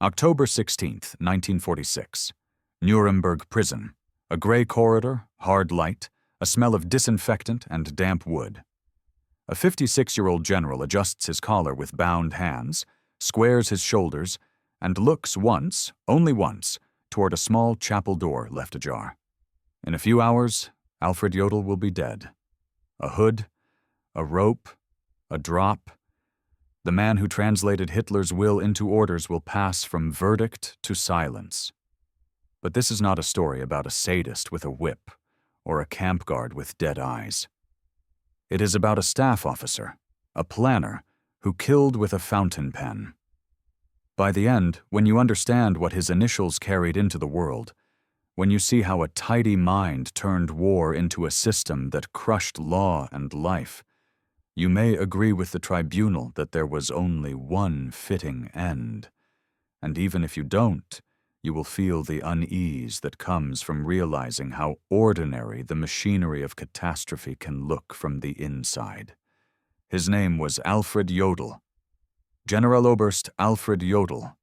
October 16th, 1946. Nuremberg prison. A gray corridor, hard light, a smell of disinfectant and damp wood. A 56-year-old general adjusts his collar with bound hands, squares his shoulders, and looks once, only once, toward a small chapel door left ajar. In a few hours, Alfred Jodl will be dead. A hood, a rope, a drop. The man who translated Hitler's will into orders will pass from verdict to silence. But this is not a story about a sadist with a whip or a camp guard with dead eyes. It is about a staff officer, a planner, who killed with a fountain pen. By the end, when you understand what his initials carried into the world, when you see how a tidy mind turned war into a system that crushed law and life, you may agree with the tribunal that there was only one fitting end. And even if you don't, you will feel the unease that comes from realizing how ordinary the machinery of catastrophe can look from the inside. His name was Alfred Jodl. Generaloberst Alfred Jodl,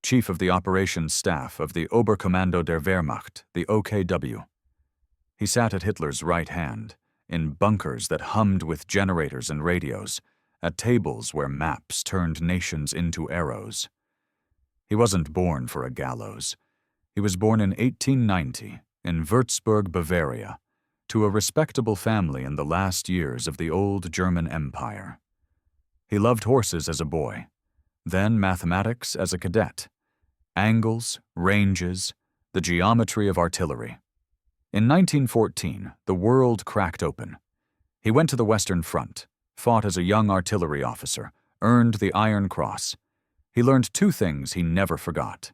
chief of the operations staff of the Oberkommando der Wehrmacht, the OKW. He sat at Hitler's right hand, in bunkers that hummed with generators and radios, at tables where maps turned nations into arrows. He wasn't born for a gallows. He was born in 1890 in Würzburg, Bavaria, to a respectable family in the last years of the old German Empire. He loved horses as a boy, then mathematics as a cadet, angles, ranges, the geometry of artillery. In 1914, the world cracked open. He went to the Western Front, fought as a young artillery officer, earned the Iron Cross. He learned two things he never forgot: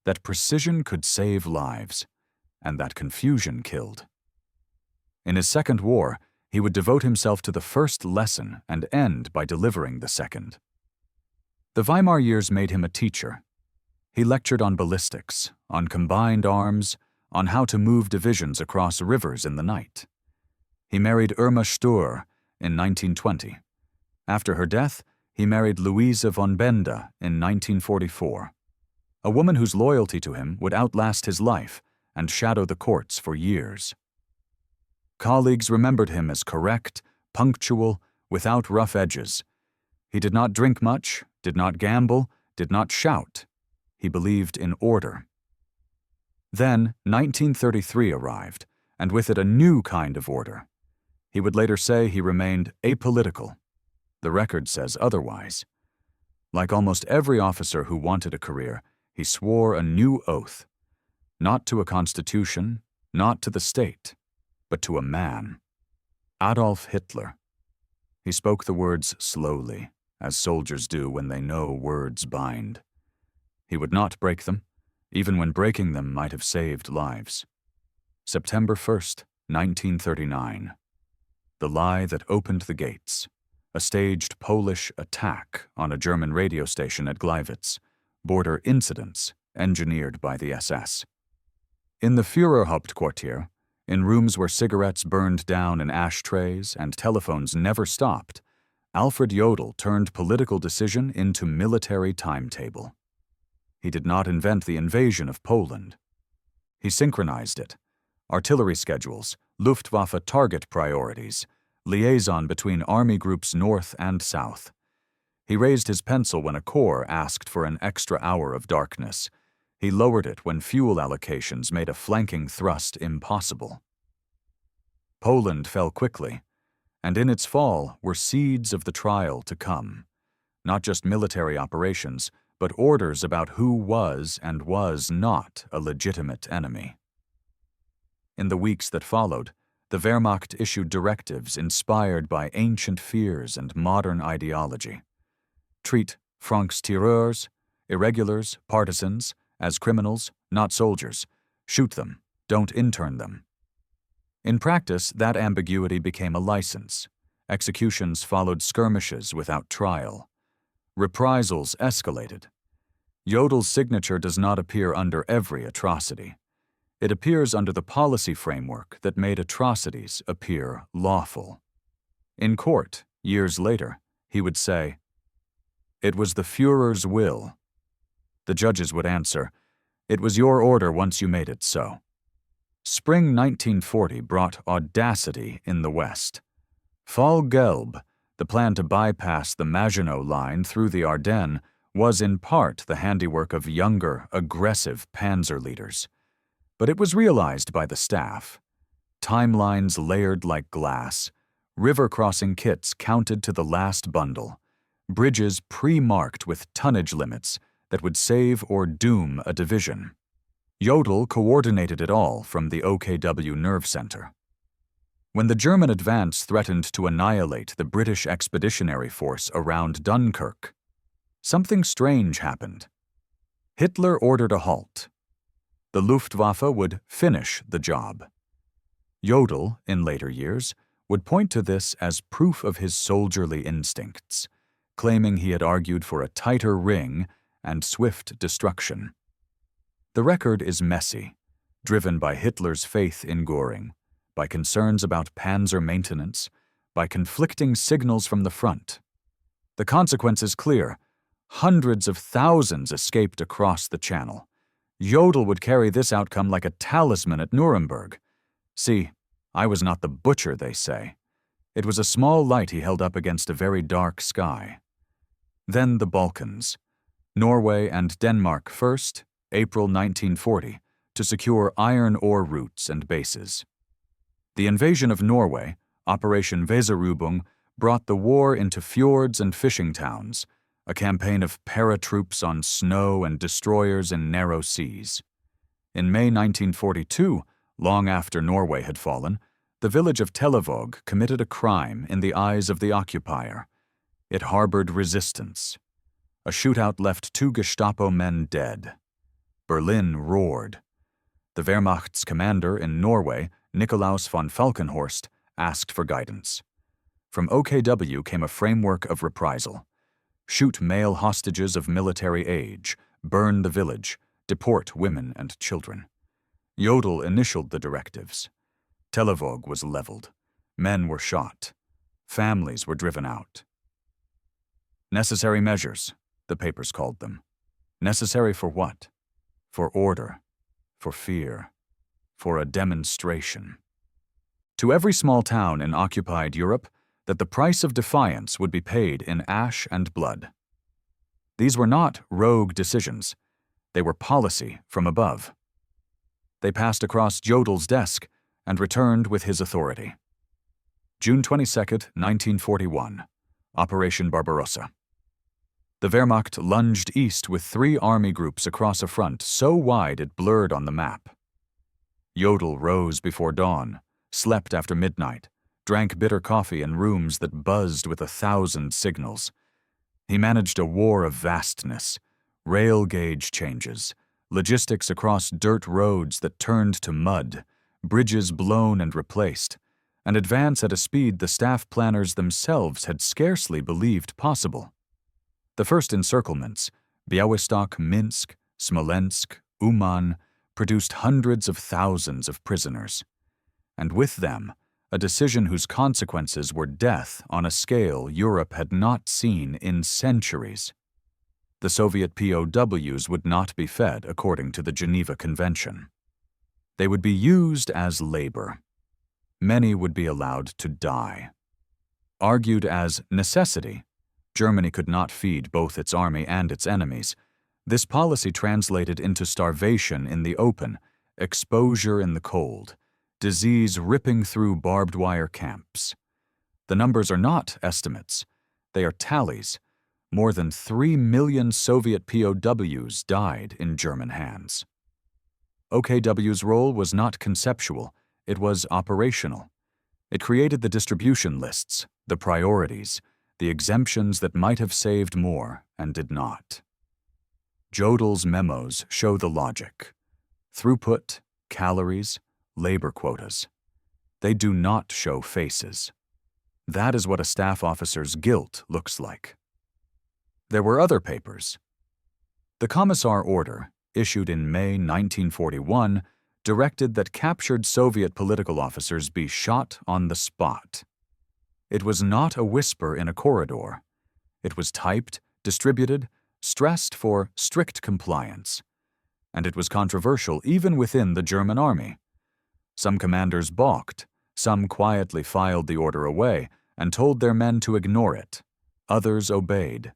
that precision could save lives, and that confusion killed. In his second war, he would devote himself to the first lesson and end by delivering the second. The Weimar years made him a teacher. He lectured on ballistics, on combined arms, on how to move divisions across rivers in the night. He married Irma Stur in 1920. After her death, he married Luise von Benda in 1944, a woman whose loyalty to him would outlast his life and shadow the courts for years. Colleagues remembered him as correct, punctual, without rough edges. He did not drink much, did not gamble, did not shout. He believed in order. Then 1933 arrived, and with it a new kind of order. He would later say he remained apolitical. The record says otherwise. Like almost every officer who wanted a career, he swore a new oath. Not to a constitution, not to the state, but to a man. Adolf Hitler. He spoke the words slowly, as soldiers do when they know words bind. He would not break them, even when breaking them might have saved lives. September 1st, 1939. The lie that opened the gates. A staged Polish attack on a German radio station at Gleiwitz. Border incidents engineered by the SS. In the Führerhauptquartier, in rooms where cigarettes burned down in ashtrays and telephones never stopped, Alfred Jodl turned political decision into military timetable. He did not invent the invasion of Poland. He synchronized it. Artillery schedules, Luftwaffe target priorities, liaison between army groups north and south. He raised his pencil when a corps asked for an extra hour of darkness. He lowered it when fuel allocations made a flanking thrust impossible. Poland fell quickly, and in its fall were seeds of the trial to come. Not just military operations, but orders about who was and was not a legitimate enemy. In the weeks that followed, the Wehrmacht issued directives inspired by ancient fears and modern ideology. Treat francs-tireurs, irregulars, partisans, as criminals, not soldiers. Shoot them, don't intern them. In practice, that ambiguity became a license. Executions followed skirmishes without trial. Reprisals escalated. Jodl's signature does not appear under every atrocity. It appears under the policy framework that made atrocities appear lawful. In court, years later, he would say, "It was the Führer's will." The judges would answer, "It was your order once you made it so." Spring 1940 brought audacity in the West. Fall Gelb, the plan to bypass the Maginot Line through the Ardennes, was in part the handiwork of younger, aggressive panzer leaders. But it was realized by the staff. Timelines layered like glass, river-crossing kits counted to the last bundle, bridges pre-marked with tonnage limits that would save or doom a division. Jodl coordinated it all from the OKW Nerve Center. When the German advance threatened to annihilate the British expeditionary force around Dunkirk, something strange happened. Hitler ordered a halt. The Luftwaffe would finish the job. Jodl, in later years, would point to this as proof of his soldierly instincts, claiming he had argued for a tighter ring and swift destruction. The record is messy, driven by Hitler's faith in Göring, by concerns about panzer maintenance, by conflicting signals from the front. The consequence is clear. Hundreds of thousands escaped across the Channel. Jodl would carry this outcome like a talisman at Nuremberg. See, I was not the butcher, they say. It was a small light he held up against a very dark sky. Then the Balkans. Norway and Denmark first, April 1940, to secure iron ore routes and bases. The invasion of Norway, Operation Weserübung, brought the war into fjords and fishing towns, a campaign of paratroops on snow and destroyers in narrow seas. In May 1942, long after Norway had fallen, the village of Televåg committed a crime in the eyes of the occupier. It harbored resistance. A shootout left 2 Gestapo men dead. Berlin roared. The Wehrmacht's commander in Norway, Nikolaus von Falkenhorst, asked for guidance. From OKW came a framework of reprisal. Shoot male hostages of military age, burn the village, deport women and children. Jodl initialed the directives. Televåg was leveled. Men were shot. Families were driven out. Necessary measures, the papers called them. Necessary for what? For order, for fear, for a demonstration. To every small town in occupied Europe, that the price of defiance would be paid in ash and blood. These were not rogue decisions. They were policy from above. They passed across Jodl's desk and returned with his authority. June 22, 1941, Operation Barbarossa. The Wehrmacht lunged east with 3 army groups across a front so wide it blurred on the map. Jodl rose before dawn, slept after midnight, drank bitter coffee in rooms that buzzed with 1,000 signals. He managed a war of vastness, rail gauge changes, logistics across dirt roads that turned to mud, bridges blown and replaced, an advance at a speed the staff planners themselves had scarcely believed possible. The first encirclements, Białystok, Minsk, Smolensk, Uman, produced hundreds of thousands of prisoners. And with them, a decision whose consequences were death on a scale Europe had not seen in centuries. The Soviet POWs would not be fed according to the Geneva Convention. They would be used as labor. Many would be allowed to die. Argued as necessity, Germany could not feed both its army and its enemies. This policy translated into starvation in the open, exposure in the cold, disease ripping through barbed wire camps. The numbers are not estimates. They are tallies. More than 3 million Soviet POWs died in German hands. OKW's role was not conceptual, it was operational. It created the distribution lists, the priorities, the exemptions that might have saved more and did not. Jodl's memos show the logic. Throughput, calories, labor quotas. They do not show faces. That is what a staff officer's guilt looks like. There were other papers. The Commissar Order, issued in May 1941, directed that captured Soviet political officers be shot on the spot. It was not a whisper in a corridor. It was typed, distributed, stressed for strict compliance, and it was controversial even within the German army. Some commanders balked, some quietly filed the order away and told their men to ignore it. Others obeyed.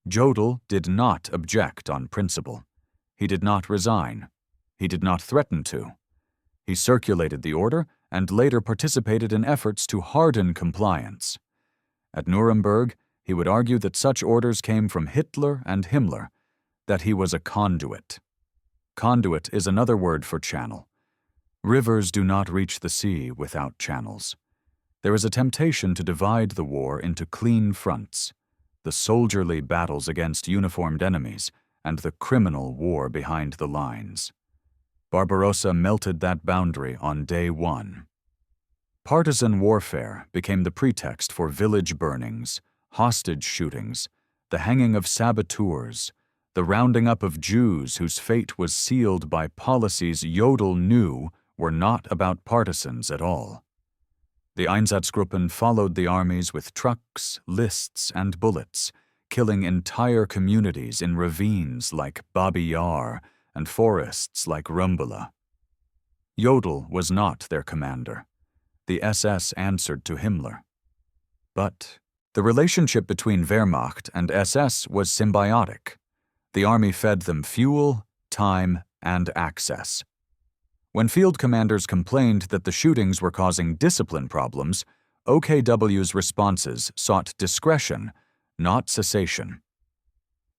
Jodl did not object on principle. He did not resign. He did not threaten to. He circulated the order and later participated in efforts to harden compliance. At Nuremberg, he would argue that such orders came from Hitler and Himmler, that he was a conduit. Conduit is another word for channel. Rivers do not reach the sea without channels. There is a temptation to divide the war into clean fronts, the soldierly battles against uniformed enemies and the criminal war behind the lines. Barbarossa melted that boundary on day one. Partisan warfare became the pretext for village burnings, hostage shootings, the hanging of saboteurs, the rounding up of Jews whose fate was sealed by policies Jodl knew were not about partisans at all. The Einsatzgruppen followed the armies with trucks, lists, and bullets, killing entire communities in ravines like Babi Yar and forests like Rumbula. Jodl was not their commander. The SS answered to Himmler. But the relationship between Wehrmacht and SS was symbiotic. The army fed them fuel, time, and access. When field commanders complained that the shootings were causing discipline problems, OKW's responses sought discretion, not cessation.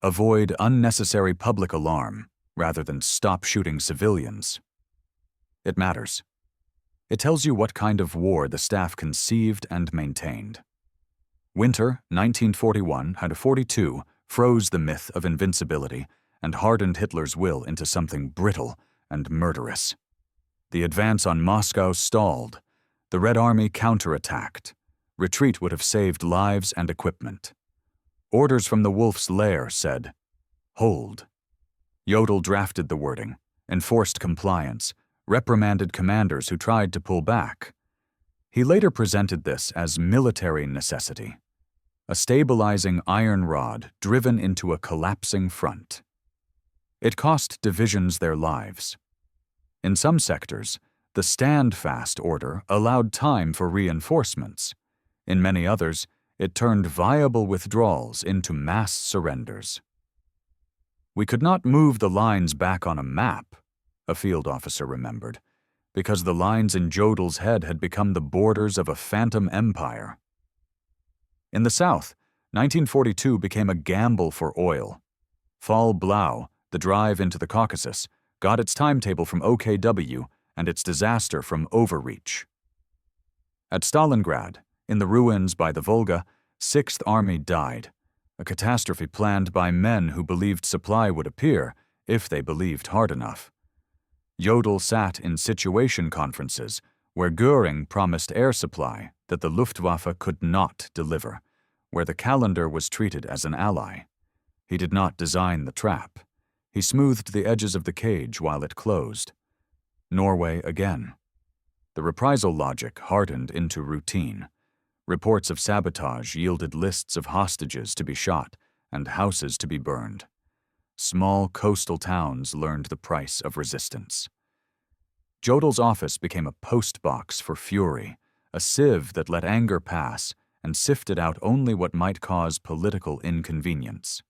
Avoid unnecessary public alarm rather than stop shooting civilians. It matters. It tells you what kind of war the staff conceived and maintained. Winter 1941-42 froze the myth of invincibility and hardened Hitler's will into something brittle and murderous. The advance on Moscow stalled. The Red Army counterattacked. Retreat would have saved lives and equipment. Orders from the Wolf's Lair said, "Hold." Jodl drafted the wording, enforced compliance, reprimanded commanders who tried to pull back. He later presented this as military necessity, a stabilizing iron rod driven into a collapsing front. It cost divisions their lives. In some sectors, the stand-fast order allowed time for reinforcements. In many others, it turned viable withdrawals into mass surrenders. "We could not move the lines back on a map," a field officer remembered, because the lines in Jodl's head had become the borders of a phantom empire. In the South, 1942 became a gamble for oil. Fall Blau, the drive into the Caucasus, got its timetable from OKW and its disaster from overreach. At Stalingrad, in the ruins by the Volga, 6th Army died, a catastrophe planned by men who believed supply would appear if they believed hard enough. Jodl sat in situation conferences where Göring promised air supply that the Luftwaffe could not deliver, where the calendar was treated as an ally. He did not design the trap. He smoothed the edges of the cage while it closed. Norway again. The reprisal logic hardened into routine. Reports of sabotage yielded lists of hostages to be shot and houses to be burned. Small coastal towns learned the price of resistance. Jodl's office became a postbox for fury, a sieve that let anger pass and sifted out only what might cause political inconvenience.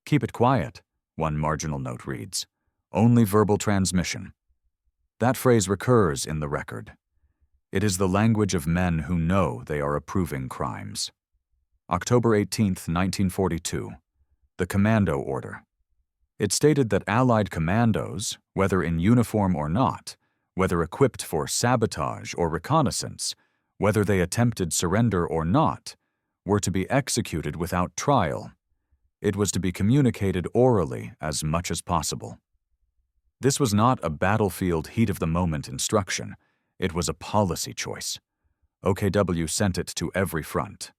"Keep it quiet," one marginal note reads. "Only verbal transmission." That phrase recurs in the record. It is the language of men who know they are approving crimes. October 18, 1942. The Commando Order. It stated that Allied commandos, whether in uniform or not, whether equipped for sabotage or reconnaissance, whether they attempted surrender or not, were to be executed without trial. It was to be communicated orally as much as possible. This was not a battlefield heat-of-the-moment instruction. It was a policy choice. OKW sent it to every front.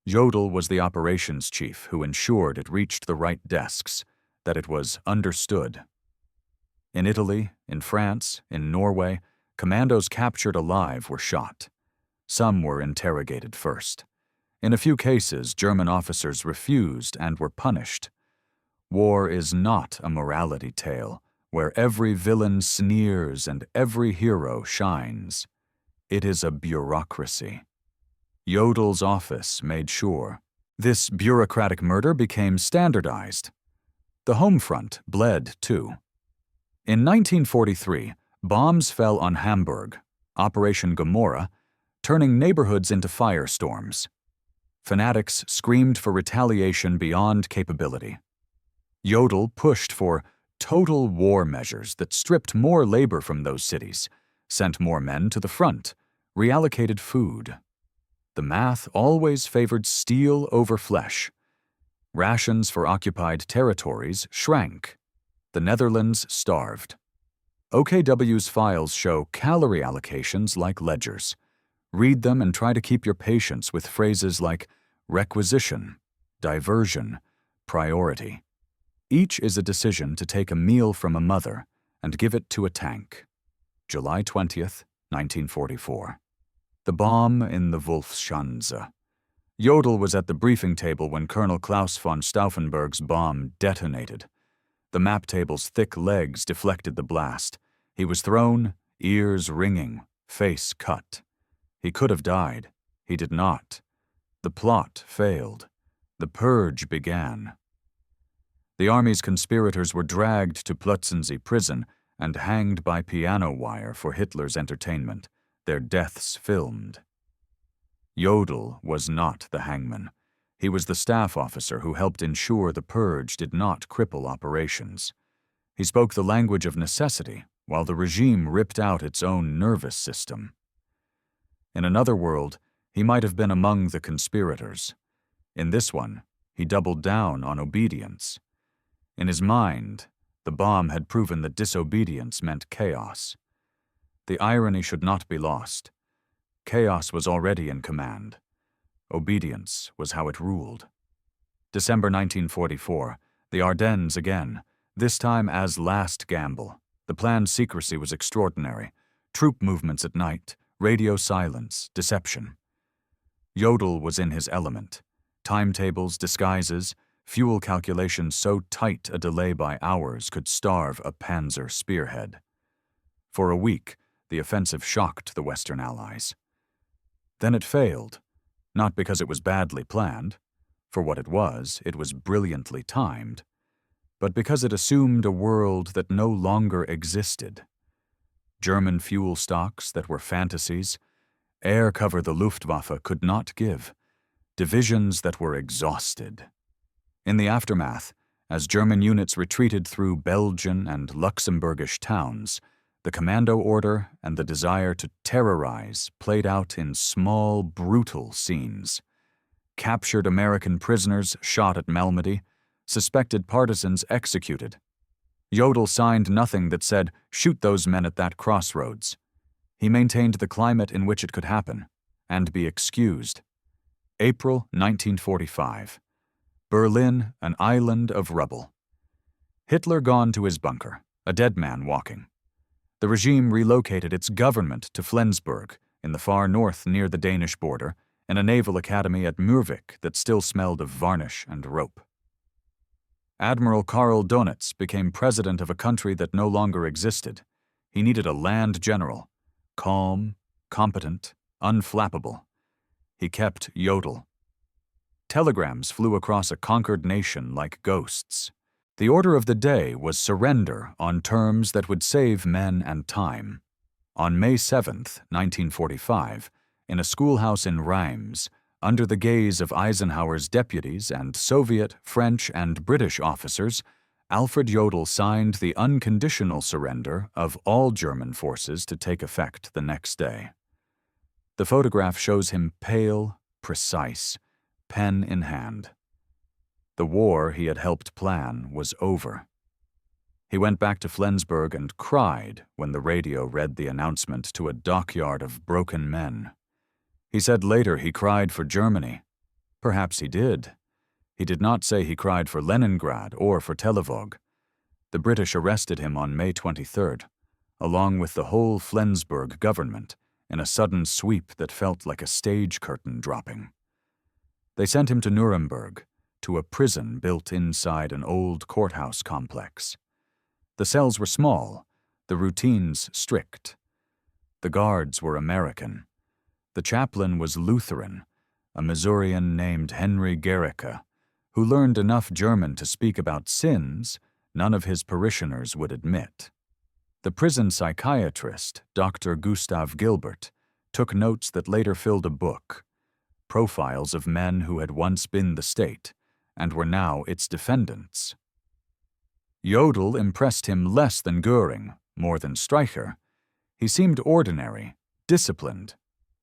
Jodl was the operations chief who ensured it reached the right desks, that it was understood. In Italy, in France, in Norway, commandos captured alive were shot. Some were interrogated first. In a few cases, German officers refused and were punished. War is not a morality tale where every villain sneers and every hero shines. It is a bureaucracy. Jodl's office made sure. This bureaucratic murder became standardized. The home front bled, too. In 1943, bombs fell on Hamburg, Operation Gomorrah, turning neighborhoods into firestorms. Fanatics screamed for retaliation beyond capability. Jodl pushed for total war measures that stripped more labor from those cities, sent more men to the front, reallocated food. The math always favored steel over flesh. Rations for occupied territories shrank. The Netherlands starved. OKW's files show calorie allocations like ledgers. Read them and try to keep your patience with phrases like requisition, diversion, priority. Each is a decision to take a meal from a mother and give it to a tank. July 20th, 1944. The bomb in the Wolfschanze. Jodl was at the briefing table when Colonel Klaus von Stauffenberg's bomb detonated. The map table's thick legs deflected the blast. He was thrown, ears ringing, face cut. He could have died. He did not. The plot failed. The purge began. The army's conspirators were dragged to Plötzensee prison and hanged by piano wire for Hitler's entertainment, their deaths filmed. Jodl was not the hangman. He was the staff officer who helped ensure the purge did not cripple operations. He spoke the language of necessity, while the regime ripped out its own nervous system. In another world, he might have been among the conspirators. In this one, he doubled down on obedience. In his mind, the bomb had proven that disobedience meant chaos. The irony should not be lost. Chaos was already in command. Obedience was how it ruled. December 1944, the Ardennes again, this time as last gamble. The planned secrecy was extraordinary. Troop movements at night, radio silence, deception. Jodl was in his element. Timetables, disguises, fuel calculations so tight a delay by hours could starve a panzer spearhead. For a week, the offensive shocked the Western Allies. Then it failed, not because it was badly planned. For what it was brilliantly timed, but because it assumed a world that no longer existed. German fuel stocks that were fantasies, air cover the Luftwaffe could not give, divisions that were exhausted. In the aftermath, as German units retreated through Belgian and Luxembourgish towns, the commando order and the desire to terrorize played out in small, brutal scenes. Captured American prisoners shot at Malmedy, suspected partisans executed. Jodl signed nothing that said, "Shoot those men at that crossroads." He maintained the climate in which it could happen, and be excused. April 1945. Berlin, an island of rubble. Hitler gone to his bunker, a dead man walking. The regime relocated its government to Flensburg, in the far north near the Danish border, and a naval academy at Murvik that still smelled of varnish and rope. Admiral Karl Donitz became president of a country that no longer existed. He needed a land general, calm, competent, unflappable. He kept Jodl. Telegrams flew across a conquered nation like ghosts. The order of the day was surrender on terms that would save men and time. On May 7th, 1945, in a schoolhouse in Reims, under the gaze of Eisenhower's deputies and Soviet, French, and British officers, Alfred Jodl signed the unconditional surrender of all German forces to take effect the next day. The photograph shows him pale, precise, pen in hand. The war he had helped plan was over. He went back to Flensburg and cried when the radio read the announcement to a dockyard of broken men. He said later he cried for Germany. Perhaps he did. He did not say he cried for Leningrad or for Televog. The British arrested him on May 23rd, along with the whole Flensburg government, in a sudden sweep that felt like a stage curtain dropping. They sent him to Nuremberg, to a prison built inside an old courthouse complex. The cells were small, the routines strict. The guards were American. The chaplain was Lutheran, a Missourian named Henry Gericke, who learned enough German to speak about sins none of his parishioners would admit. The prison psychiatrist, Dr. Gustav Gilbert, took notes that later filled a book, profiles of men who had once been the state and were now its defendants. Jodl impressed him less than Göring, more than Streicher. He seemed ordinary, disciplined,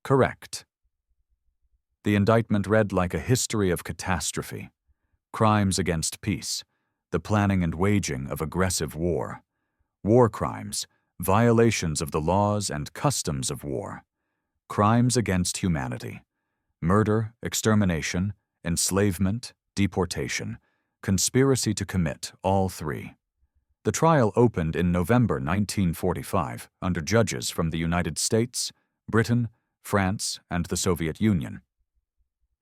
correct. The indictment read like a history of catastrophe, crimes against peace, the planning and waging of aggressive war crimes, violations of the laws and customs of war, crimes against humanity, murder, extermination, enslavement, deportation, conspiracy to commit all three. The trial opened in November 1945 under judges from the United States, Britain, France, and the Soviet Union.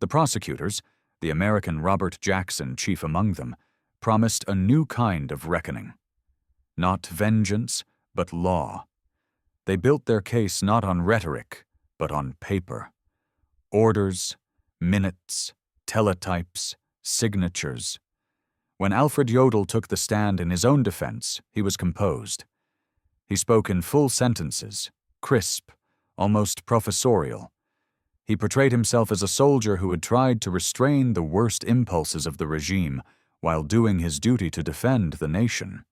The prosecutors, the American Robert Jackson chief among them, promised a new kind of reckoning. Not vengeance, but law. They built their case not on rhetoric, but on paper. Orders, minutes, teletypes, signatures. When Alfred Jodl took the stand in his own defense, he was composed. He spoke in full sentences, crisp, almost professorial. He portrayed himself as a soldier who had tried to restrain the worst impulses of the regime while doing his duty to defend the nation.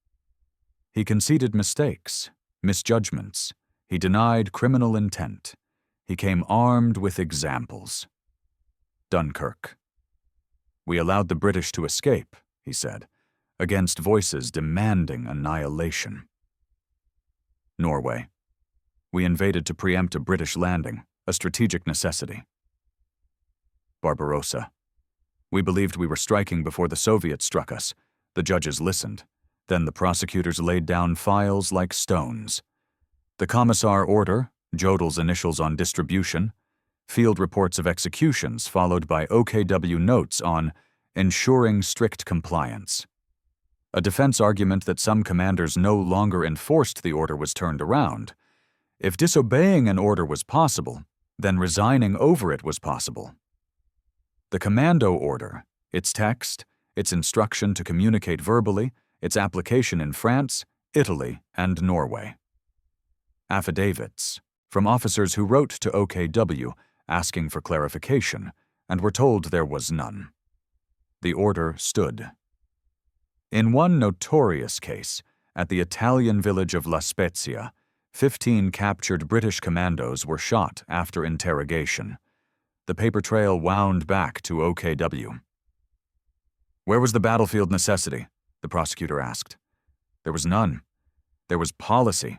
He conceded mistakes, misjudgments. He denied criminal intent. He came armed with examples. Dunkirk. "We allowed the British to escape," he said, against voices demanding annihilation. Norway. "We invaded to preempt a British landing, a strategic necessity." Barbarossa. "We believed we were striking before the Soviets struck us. The judges listened. Then the prosecutors laid down files like stones. The Commissar order, Jodl's initials on distribution, field reports of executions followed by OKW notes on ensuring strict compliance. A defense argument that some commanders no longer enforced the order was turned around. If disobeying an order was possible, then resigning over it was possible. The commando order, its text, its instruction to communicate verbally, its application in France, Italy, and Norway. Affidavits from officers who wrote to OKW asking for clarification and were told there was none. The order stood. In one notorious case, at the Italian village of La Spezia, 15 captured British commandos were shot after interrogation. The paper trail wound back to OKW. "Where was the battlefield necessity?" the prosecutor asked. "There was none. There was policy.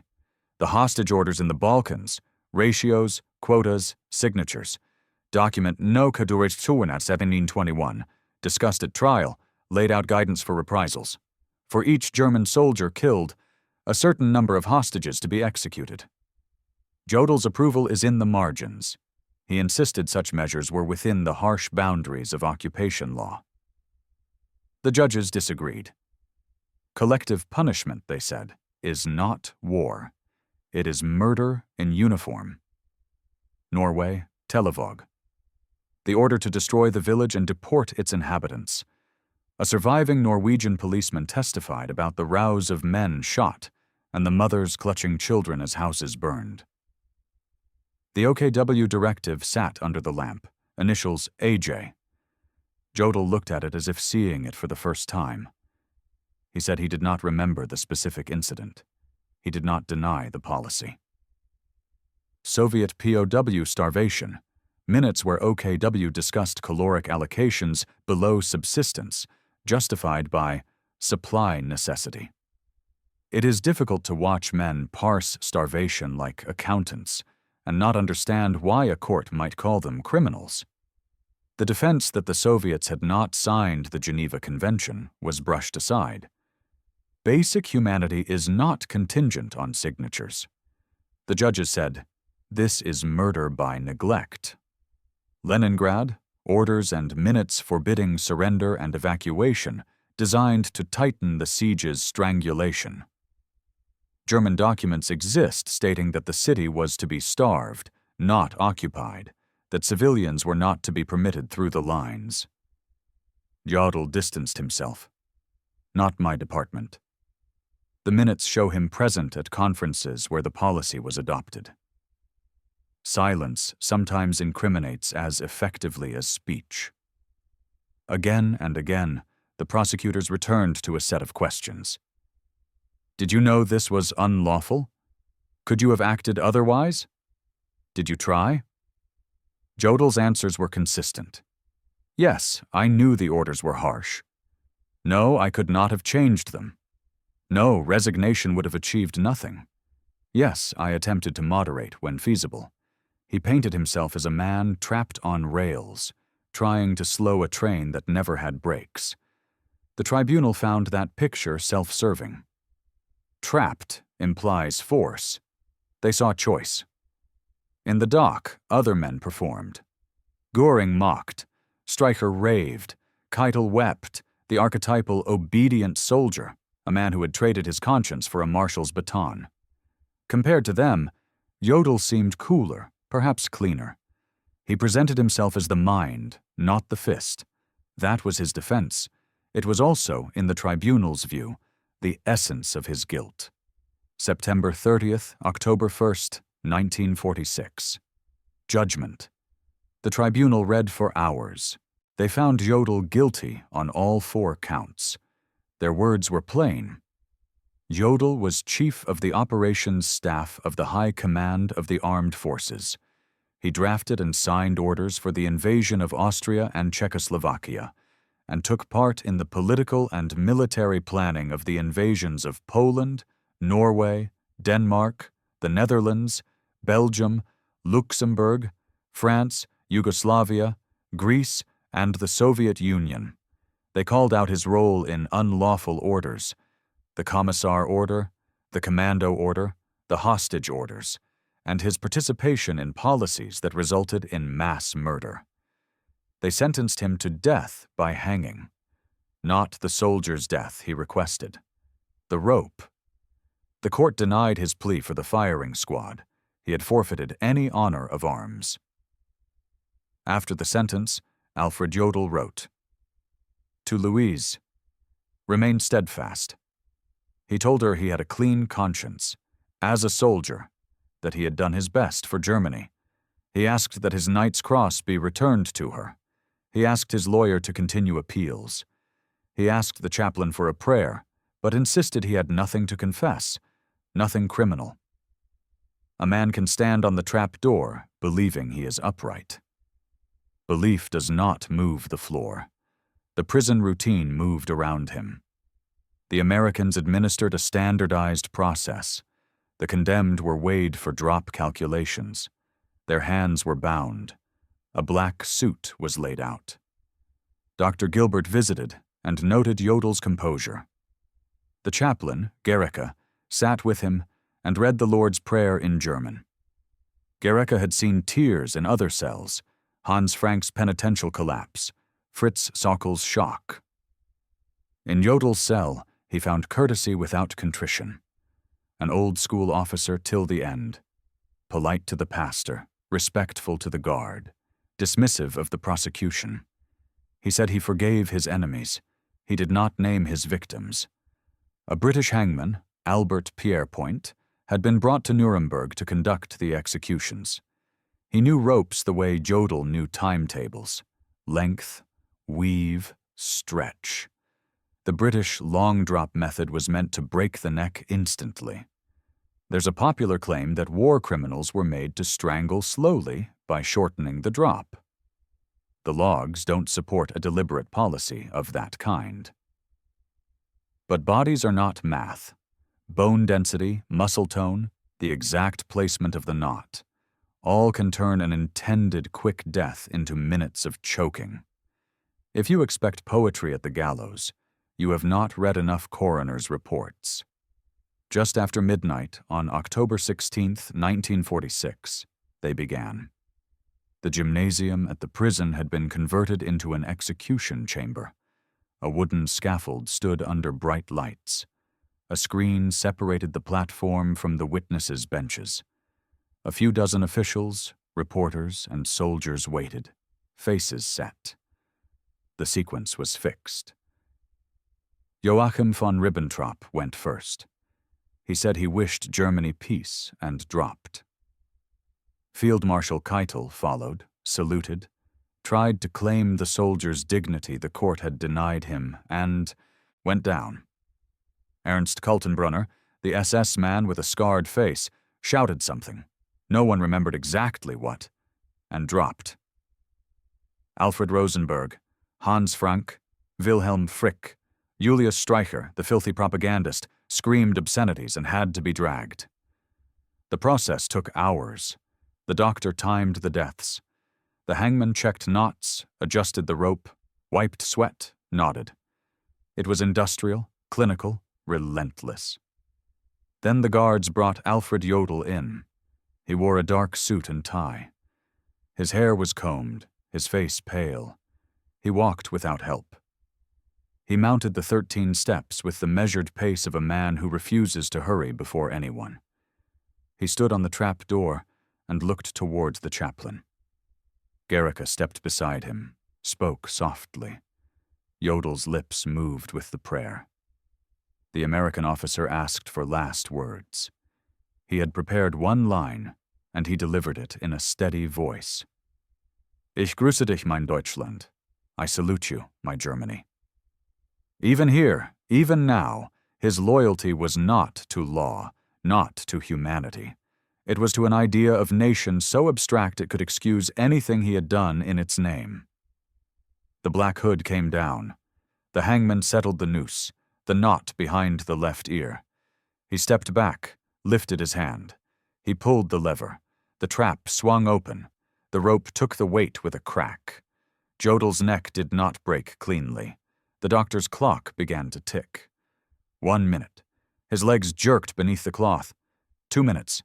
The hostage orders in the Balkans, ratios, quotas, signatures. Document No Kadurituan at 1721, discussed at trial, laid out guidance for reprisals. For each German soldier killed, a certain number of hostages to be executed." Jodl's approval is in the margins. He insisted such measures were within the harsh boundaries of occupation law. The judges disagreed. Collective punishment, they said, is not war. It is murder in uniform. Norway, Televåg. The order to destroy the village and deport its inhabitants. A surviving Norwegian policeman testified about the rows of men shot and the mothers clutching children as houses burned. The OKW directive sat under the lamp, initials AJ. Jodl looked at it as if seeing it for the first time. He said he did not remember the specific incident. He did not deny the policy. Soviet POW starvation, minutes where OKW discussed caloric allocations below subsistence, justified by supply necessity. It is difficult to watch men parse starvation like accountants and not understand why a court might call them criminals. The defense that the Soviets had not signed the Geneva Convention was brushed aside. Basic humanity is not contingent on signatures. The judges said, "This is murder by neglect." Leningrad, orders and minutes forbidding surrender and evacuation designed to tighten the siege's strangulation. German documents exist stating that the city was to be starved, not occupied, that civilians were not to be permitted through the lines. Jodl distanced himself. Not my department. The minutes show him present at conferences where the policy was adopted. Silence sometimes incriminates as effectively as speech. Again and again, the prosecutors returned to a set of questions. Did you know this was unlawful? Could you have acted otherwise? Did you try? Jodl's answers were consistent. Yes, I knew the orders were harsh. No, I could not have changed them. No, resignation would have achieved nothing. Yes, I attempted to moderate when feasible. He painted himself as a man trapped on rails, trying to slow a train that never had brakes. The tribunal found that picture self-serving. Trapped implies force. They saw choice. In the dock, other men performed. Göring mocked. Streicher raved. Keitel wept, the archetypal obedient soldier, a man who had traded his conscience for a marshal's baton. Compared to them, Jodl seemed cooler, perhaps cleaner. He presented himself as the mind, not the fist. That was his defense. It was also, in the tribunal's view, the essence of his guilt. September 30th, October 1st, 1946. Judgment. The tribunal read for hours. They found Jodl guilty on all 4 counts. Their words were plain. Jodl was chief of the operations staff of the High Command of the Armed Forces. He drafted and signed orders for the invasion of Austria and Czechoslovakia, and took part in the political and military planning of the invasions of Poland, Norway, Denmark, the Netherlands, Belgium, Luxembourg, France, Yugoslavia, Greece, and the Soviet Union. They called out his role in unlawful orders: the Commissar Order, the Commando Order, the hostage orders, and his participation in policies that resulted in mass murder. They sentenced him to death by hanging. Not the soldier's death he requested. The rope. The court denied his plea for the firing squad. He had forfeited any honor of arms. After the sentence, Alfred Jodl wrote, "To Louise, remain steadfast." He told her he had a clean conscience, as a soldier, that he had done his best for Germany. He asked that his Knight's Cross be returned to her. He asked his lawyer to continue appeals. He asked the chaplain for a prayer, but insisted he had nothing to confess, nothing criminal. A man can stand on the trap door, believing he is upright. Belief does not move the floor. The prison routine moved around him. The Americans administered a standardized process. The condemned were weighed for drop calculations. Their hands were bound. A black suit was laid out. Dr. Gilbert visited and noted Jodl's composure. The chaplain, Gericke, sat with him and read the Lord's Prayer in German. Gericke had seen tears in other cells: Hans Frank's penitential collapse, Fritz Sockel's shock. In Jodl's cell, he found courtesy without contrition. An old-school officer till the end, polite to the pastor, respectful to the guard, dismissive of the prosecution. He said he forgave his enemies. He did not name his victims. A British hangman, Albert Pierrepoint, had been brought to Nuremberg to conduct the executions. He knew ropes the way Jodl knew timetables: length, weave, stretch. The British long drop method was meant to break the neck instantly. There's a popular claim that war criminals were made to strangle slowly by shortening the drop. The logs don't support a deliberate policy of that kind. But bodies are not math. Bone density, muscle tone, the exact placement of the knot, all can turn an intended quick death into minutes of choking. If you expect poetry at the gallows, you have not read enough coroner's reports. Just after midnight on October 16, 1946, they began. The gymnasium at the prison had been converted into an execution chamber. A wooden scaffold stood under bright lights. A screen separated the platform from the witnesses' benches. A few dozen officials, reporters, and soldiers waited, faces set. The sequence was fixed. Joachim von Ribbentrop went first. He said he wished Germany peace and dropped. Field Marshal Keitel followed, saluted, tried to claim the soldier's dignity the court had denied him, and went down. Ernst Kaltenbrunner, the SS man with a scarred face, shouted something. No one remembered exactly what, and dropped. Alfred Rosenberg, Hans Frank, Wilhelm Frick, Julius Streicher, the filthy propagandist, screamed obscenities and had to be dragged. The process took hours. The doctor timed the deaths. The hangman checked knots, adjusted the rope, wiped sweat, nodded. It was industrial, clinical, relentless. Then the guards brought Alfred Jodl in. He wore a dark suit and tie. His hair was combed, his face pale. He walked without help. He mounted the 13 steps with the measured pace of a man who refuses to hurry before anyone. He stood on the trap door and looked towards the chaplain. Gericke stepped beside him, spoke softly. Jodl's lips moved with the prayer. The American officer asked for last words. He had prepared one line, and he delivered it in a steady voice. Ich grüße dich, mein Deutschland. I salute you, my Germany. Even here, even now, his loyalty was not to law, not to humanity. It was to an idea of nation so abstract it could excuse anything he had done in its name. The black hood came down. The hangman settled the noose, the knot behind the left ear. He stepped back, lifted his hand. He pulled the lever. The trap swung open. The rope took the weight with a crack. Jodl's neck did not break cleanly. The doctor's clock began to tick. 1 minute. His legs jerked beneath the cloth. 2 minutes.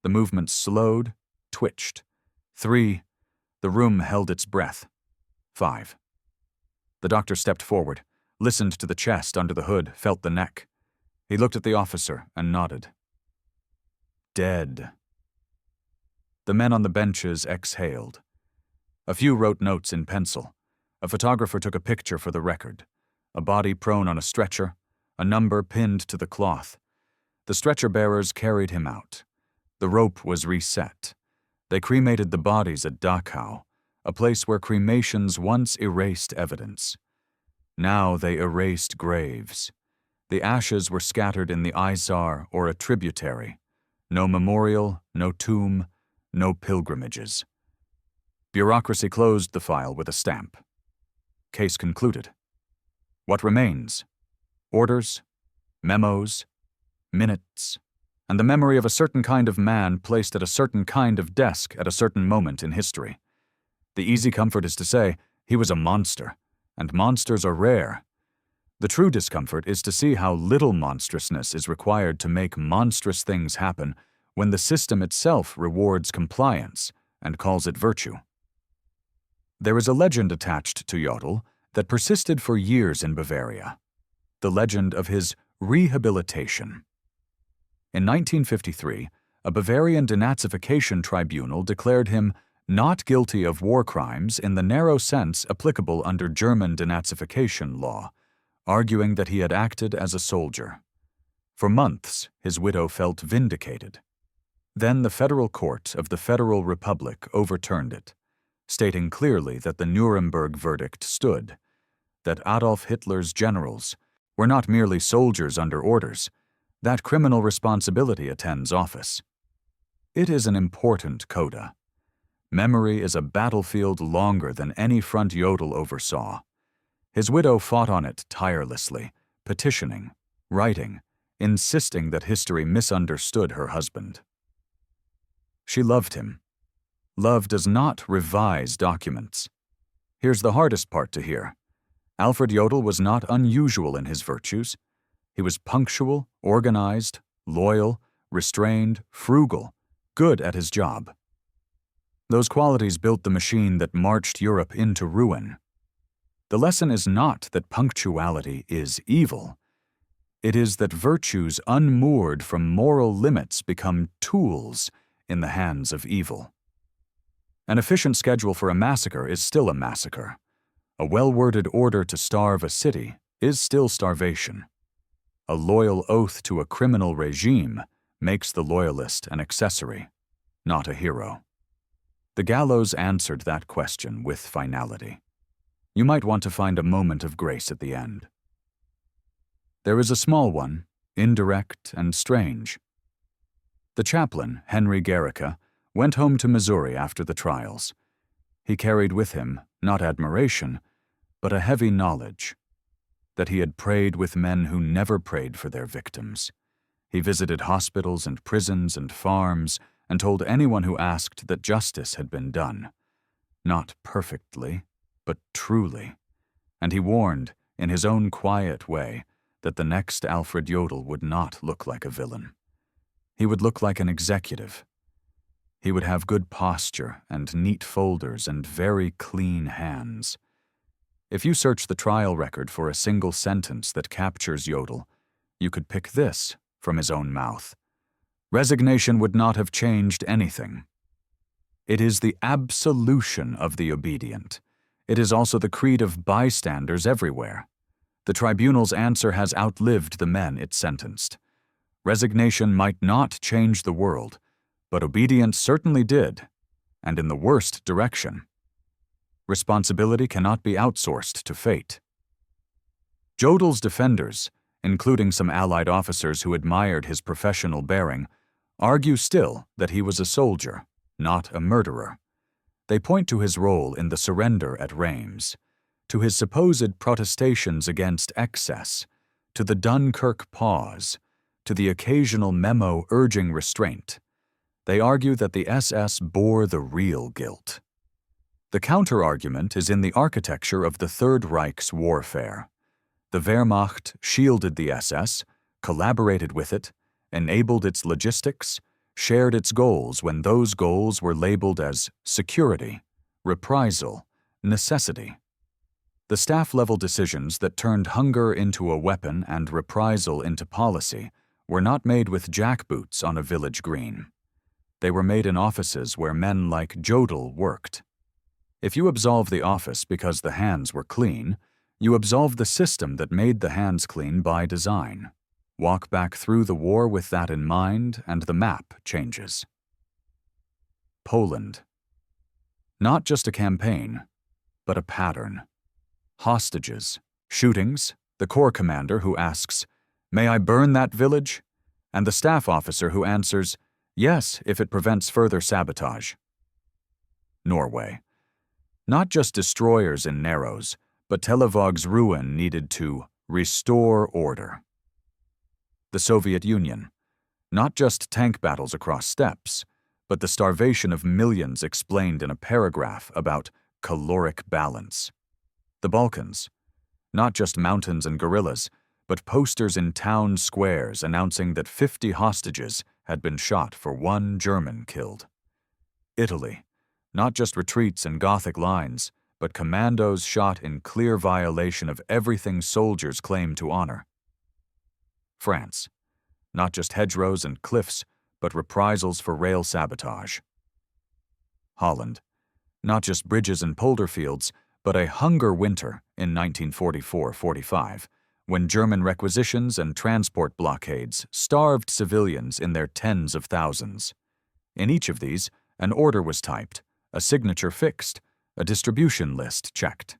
The movement slowed, twitched. 3. The room held its breath. 5. The doctor stepped forward, listened to the chest under the hood, felt the neck. He looked at the officer and nodded. Dead. The men on the benches exhaled. A few wrote notes in pencil. A photographer took a picture for the record. A body prone on a stretcher, a number pinned to the cloth. The stretcher bearers carried him out. The rope was reset. They cremated the bodies at Dachau, a place where cremations once erased evidence. Now they erased graves. The ashes were scattered in the Isar or a tributary. No memorial, no tomb, no pilgrimages. Bureaucracy closed the file with a stamp. Case concluded. What remains? Orders, memos, minutes, and the memory of a certain kind of man placed at a certain kind of desk at a certain moment in history. The easy comfort is to say he was a monster, and monsters are rare. The true discomfort is to see how little monstrousness is required to make monstrous things happen when the system itself rewards compliance and calls it virtue. There is a legend attached to Jodl that persisted for years in Bavaria, the legend of his rehabilitation. In 1953, a Bavarian denazification tribunal declared him not guilty of war crimes in the narrow sense applicable under German denazification law, arguing that he had acted as a soldier. For months, his widow felt vindicated. Then the Federal Court of the Federal Republic overturned it, stating clearly that the Nuremberg verdict stood, that Adolf Hitler's generals were not merely soldiers under orders, that criminal responsibility attends office. It is an important coda. Memory is a battlefield longer than any front Jodl oversaw. His widow fought on it tirelessly, petitioning, writing, insisting that history misunderstood her husband. She loved him. Love does not revise documents. Here's the hardest part to hear. Alfred Jodl was not unusual in his virtues. He was punctual, organized, loyal, restrained, frugal, good at his job. Those qualities built the machine that marched Europe into ruin. The lesson is not that punctuality is evil. It is that virtues unmoored from moral limits become tools in the hands of evil. An efficient schedule for a massacre is still a massacre. A well-worded order to starve a city is still starvation. A loyal oath to a criminal regime makes the loyalist an accessory, not a hero. The Gallows answered that question with finality. You might want to find a moment of grace at the end. There is a small one, indirect and strange. The chaplain, Henry Garrica, went home to Missouri after the trials. He carried with him not admiration, but a heavy knowledge that he had prayed with men who never prayed for their victims. He visited hospitals and prisons and farms and told anyone who asked that justice had been done. Not perfectly, but truly. And he warned, in his own quiet way, that the next Alfred Jodl would not look like a villain. He would look like an executive. He would have good posture and neat folders and very clean hands. If you search the trial record for a single sentence that captures Jodl, you could pick this from his own mouth. Resignation would not have changed anything. It is the absolution of the obedient. It is also the creed of bystanders everywhere. The tribunal's answer has outlived the men it sentenced. Resignation might not change the world, but obedience certainly did, and in the worst direction. Responsibility cannot be outsourced to fate. Jodl's defenders, including some Allied officers who admired his professional bearing, argue still that he was a soldier, not a murderer. They point to his role in the surrender at Reims, to his supposed protestations against excess, to the Dunkirk pause, to the occasional memo urging restraint. They argue that the SS bore the real guilt. The counter-argument is in the architecture of the Third Reich's warfare. The Wehrmacht shielded the SS, collaborated with it, enabled its logistics, shared its goals when those goals were labeled as security, reprisal, necessity. The staff-level decisions that turned hunger into a weapon and reprisal into policy were not made with jackboots on a village green. They were made in offices where men like Jodl worked. If you absolve the office because the hands were clean, you absolve the system that made the hands clean by design. Walk back through the war with that in mind, and the map changes. Poland. Not just a campaign, but a pattern. Hostages, shootings, the corps commander who asks, "May I burn that village?" and the staff officer who answers, "Yes, if it prevents further sabotage." Norway. Not just destroyers in Narrows, but Televåg's ruin needed to restore order. The Soviet Union. Not just tank battles across steppes, but the starvation of millions explained in a paragraph about caloric balance. The Balkans. Not just mountains and guerrillas, but posters in town squares announcing that 50 hostages had been shot for one German killed. Italy. Not just retreats and Gothic lines, but commandos shot in clear violation of everything soldiers claim to honor. France. Not just hedgerows and cliffs, but reprisals for rail sabotage. Holland. Not just bridges and polder fields, but a hunger winter in 1944-45, when German requisitions and transport blockades starved civilians in their tens of thousands. In each of these, an order was typed, a signature fixed, a distribution list checked.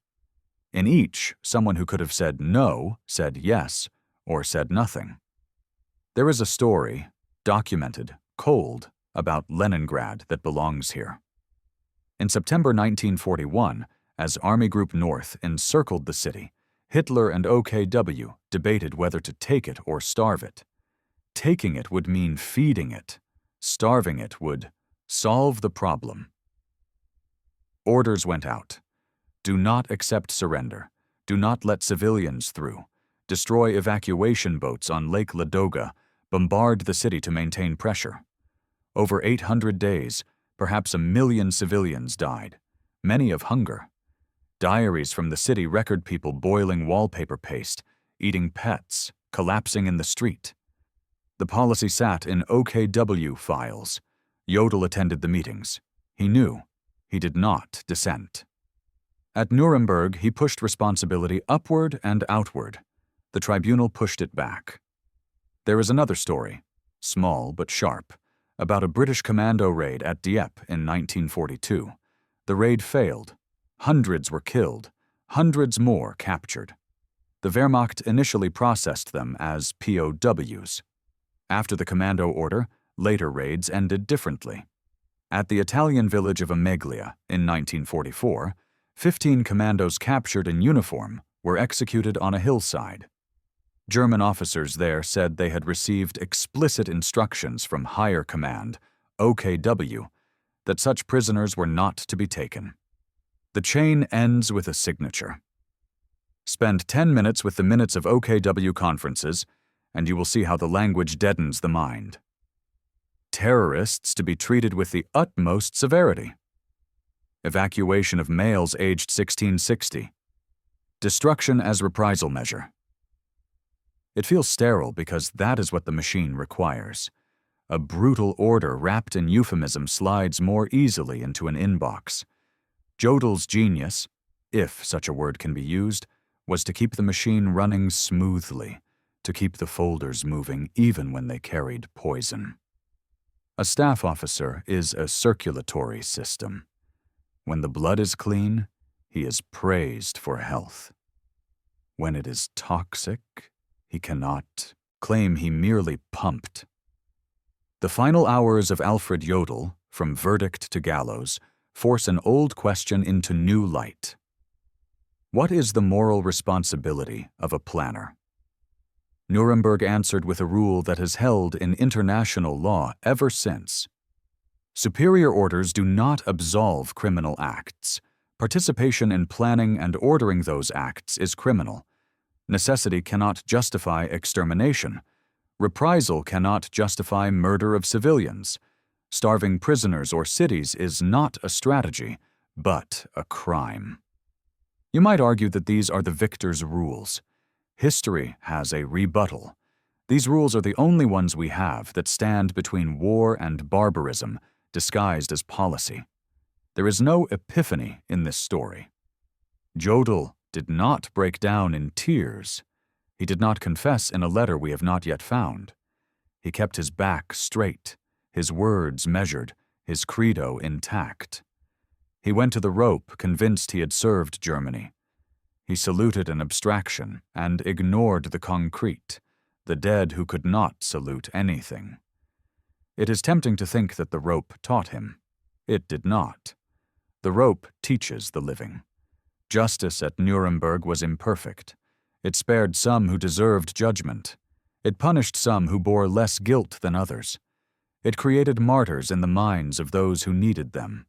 In each, someone who could have said no said yes, or said nothing. There is a story, documented, cold, about Leningrad that belongs here. In September 1941, as Army Group North encircled the city, Hitler and OKW debated whether to take it or starve it. Taking it would mean feeding it. Starving it would solve the problem. Orders went out. Do not accept surrender. Do not let civilians through. Destroy evacuation boats on Lake Ladoga. Bombard the city to maintain pressure. Over 800 days, Perhaps 1 million civilians died, many of hunger. Diaries from the city record people boiling wallpaper paste, eating pets, collapsing in the street. The policy sat in OKW files. Jodl attended the meetings. He knew. He did not dissent. At Nuremberg, he pushed responsibility upward and outward. The tribunal pushed it back. There is another story, small but sharp, about a British commando raid at Dieppe in 1942. The raid failed. Hundreds were killed, hundreds more captured. The Wehrmacht initially processed them as POWs. After the commando order, later raids ended differently. At the Italian village of Ameglia in 1944, 15 commandos captured in uniform were executed on a hillside. German officers there said they had received explicit instructions from higher command, OKW, that such prisoners were not to be taken. The chain ends with a signature. Spend 10 minutes with the minutes of OKW conferences, and you will see how the language deadens the mind. Terrorists to be treated with the utmost severity. Evacuation of males aged 1660. Destruction as reprisal measure. It feels sterile because that is what the machine requires. A brutal order wrapped in euphemism slides more easily into an inbox. Jodl's genius, if such a word can be used, was to keep the machine running smoothly, to keep the folders moving even when they carried poison. A staff officer is a circulatory system. When the blood is clean, he is praised for health. When it is toxic, he cannot claim he merely pumped. The final hours of Alfred Jodl, from verdict to gallows, force an old question into new light. What is the moral responsibility of a planner? Nuremberg answered with a rule that has held in international law ever since. Superior orders do not absolve criminal acts. Participation in planning and ordering those acts is criminal. Necessity cannot justify extermination. Reprisal cannot justify murder of civilians. Starving prisoners or cities is not a strategy, but a crime. You might argue that these are the victor's rules. History has a rebuttal. These rules are the only ones we have that stand between war and barbarism, disguised as policy. There is no epiphany in this story. Jodl did not break down in tears. He did not confess in a letter we have not yet found. He kept his back straight, his words measured, his credo intact. He went to the rope, convinced he had served Germany. He saluted an abstraction and ignored the concrete, the dead who could not salute anything. It is tempting to think that the rope taught him. It did not. The rope teaches the living. Justice at Nuremberg was imperfect. It spared some who deserved judgment. It punished some who bore less guilt than others. It created martyrs in the minds of those who needed them.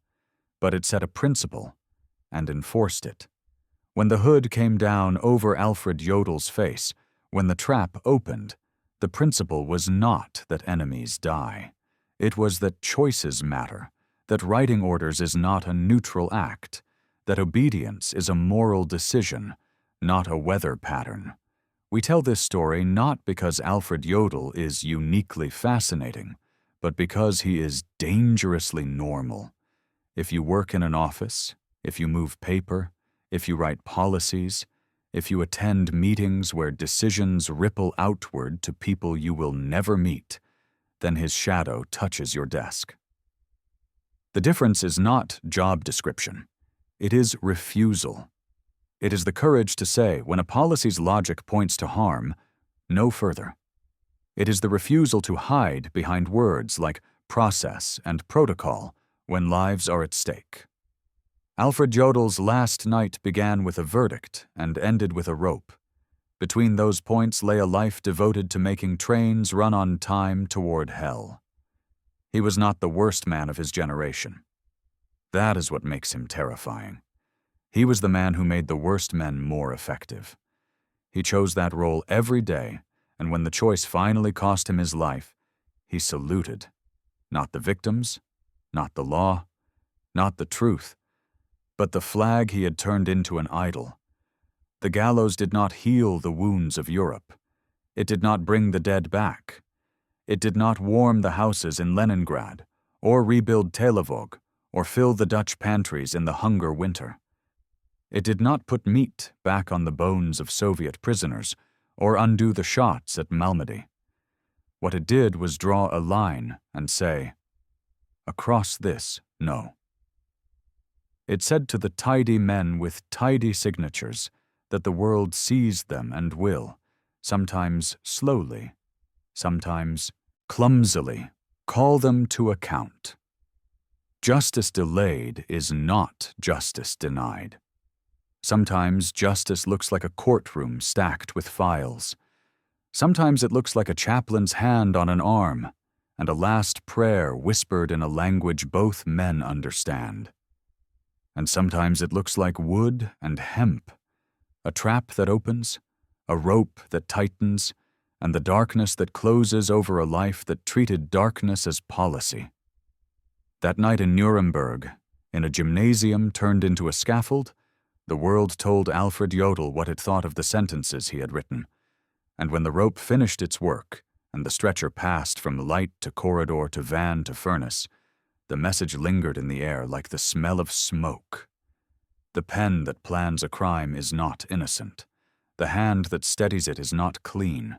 But it set a principle and enforced it. When the hood came down over Alfred Jodl's face, when the trap opened, the principle was not that enemies die. It was that choices matter, that writing orders is not a neutral act, that obedience is a moral decision, not a weather pattern. We tell this story not because Alfred Jodl is uniquely fascinating, but because he is dangerously normal. If you work in an office, if you move paper, if you write policies, if you attend meetings where decisions ripple outward to people you will never meet, then his shadow touches your desk. The difference is not job description. It is refusal. It is the courage to say, when a policy's logic points to harm, no further. It is the refusal to hide behind words like process and protocol when lives are at stake. Alfred Jodl's last night began with a verdict and ended with a rope. Between those points lay a life devoted to making trains run on time toward hell. He was not the worst man of his generation. That is what makes him terrifying. He was the man who made the worst men more effective. He chose that role every day, and when the choice finally cost him his life, he saluted, not the victims, not the law, not the truth, but the flag he had turned into an idol. The gallows did not heal the wounds of Europe. It did not bring the dead back. It did not warm the houses in Leningrad, or rebuild Telavog, or fill the Dutch pantries in the hunger winter. It did not put meat back on the bones of Soviet prisoners, or undo the shots at Malmedy. What it did was draw a line and say, "Across this, no." It said to the tidy men with tidy signatures that the world sees them and will, sometimes slowly, sometimes clumsily, call them to account. Justice delayed is not justice denied. Sometimes justice looks like a courtroom stacked with files. Sometimes it looks like a chaplain's hand on an arm and a last prayer whispered in a language both men understand. And sometimes it looks like wood and hemp, a trap that opens, a rope that tightens, and the darkness that closes over a life that treated darkness as policy. That night in Nuremberg, in a gymnasium turned into a scaffold, the world told Alfred Jodl what it thought of the sentences he had written, and when the rope finished its work and the stretcher passed from light to corridor to van to furnace, the message lingered in the air like the smell of smoke. The pen that plans a crime is not innocent. The hand that steadies it is not clean.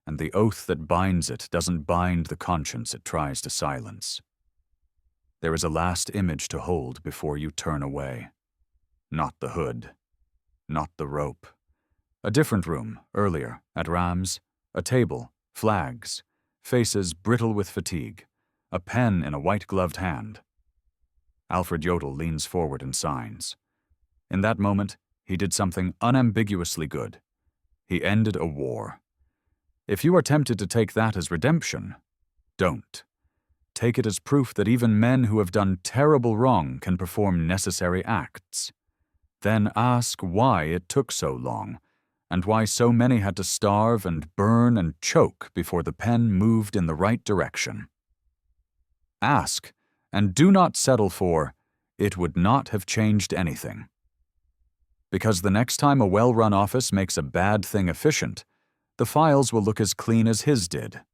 And the oath that binds it doesn't bind the conscience it tries to silence. There is a last image to hold before you turn away. Not the hood. Not the rope. A different room, earlier, at Rams, a table, flags, faces brittle with fatigue, a pen in a white-gloved hand. Alfred Jodl leans forward and signs. In that moment, he did something unambiguously good. He ended a war. If you are tempted to take that as redemption, don't. Take it as proof that even men who have done terrible wrong can perform necessary acts. Then ask why it took so long, and why so many had to starve and burn and choke before the pen moved in the right direction. Ask, and do not settle for, "It would not have changed anything." Because the next time a well-run office makes a bad thing efficient, the files will look as clean as his did.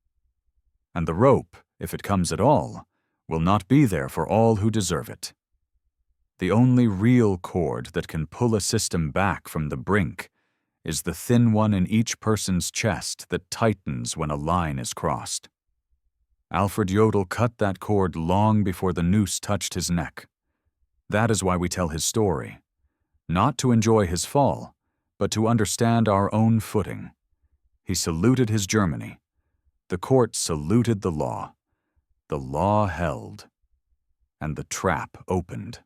And the rope, if it comes at all, will not be there for all who deserve it. The only real cord that can pull a system back from the brink is the thin one in each person's chest that tightens when a line is crossed. Alfred Jodl cut that cord long before the noose touched his neck. That is why we tell his story. Not to enjoy his fall, but to understand our own footing. He saluted his Germany. The court saluted the law. The law held. And the trap opened.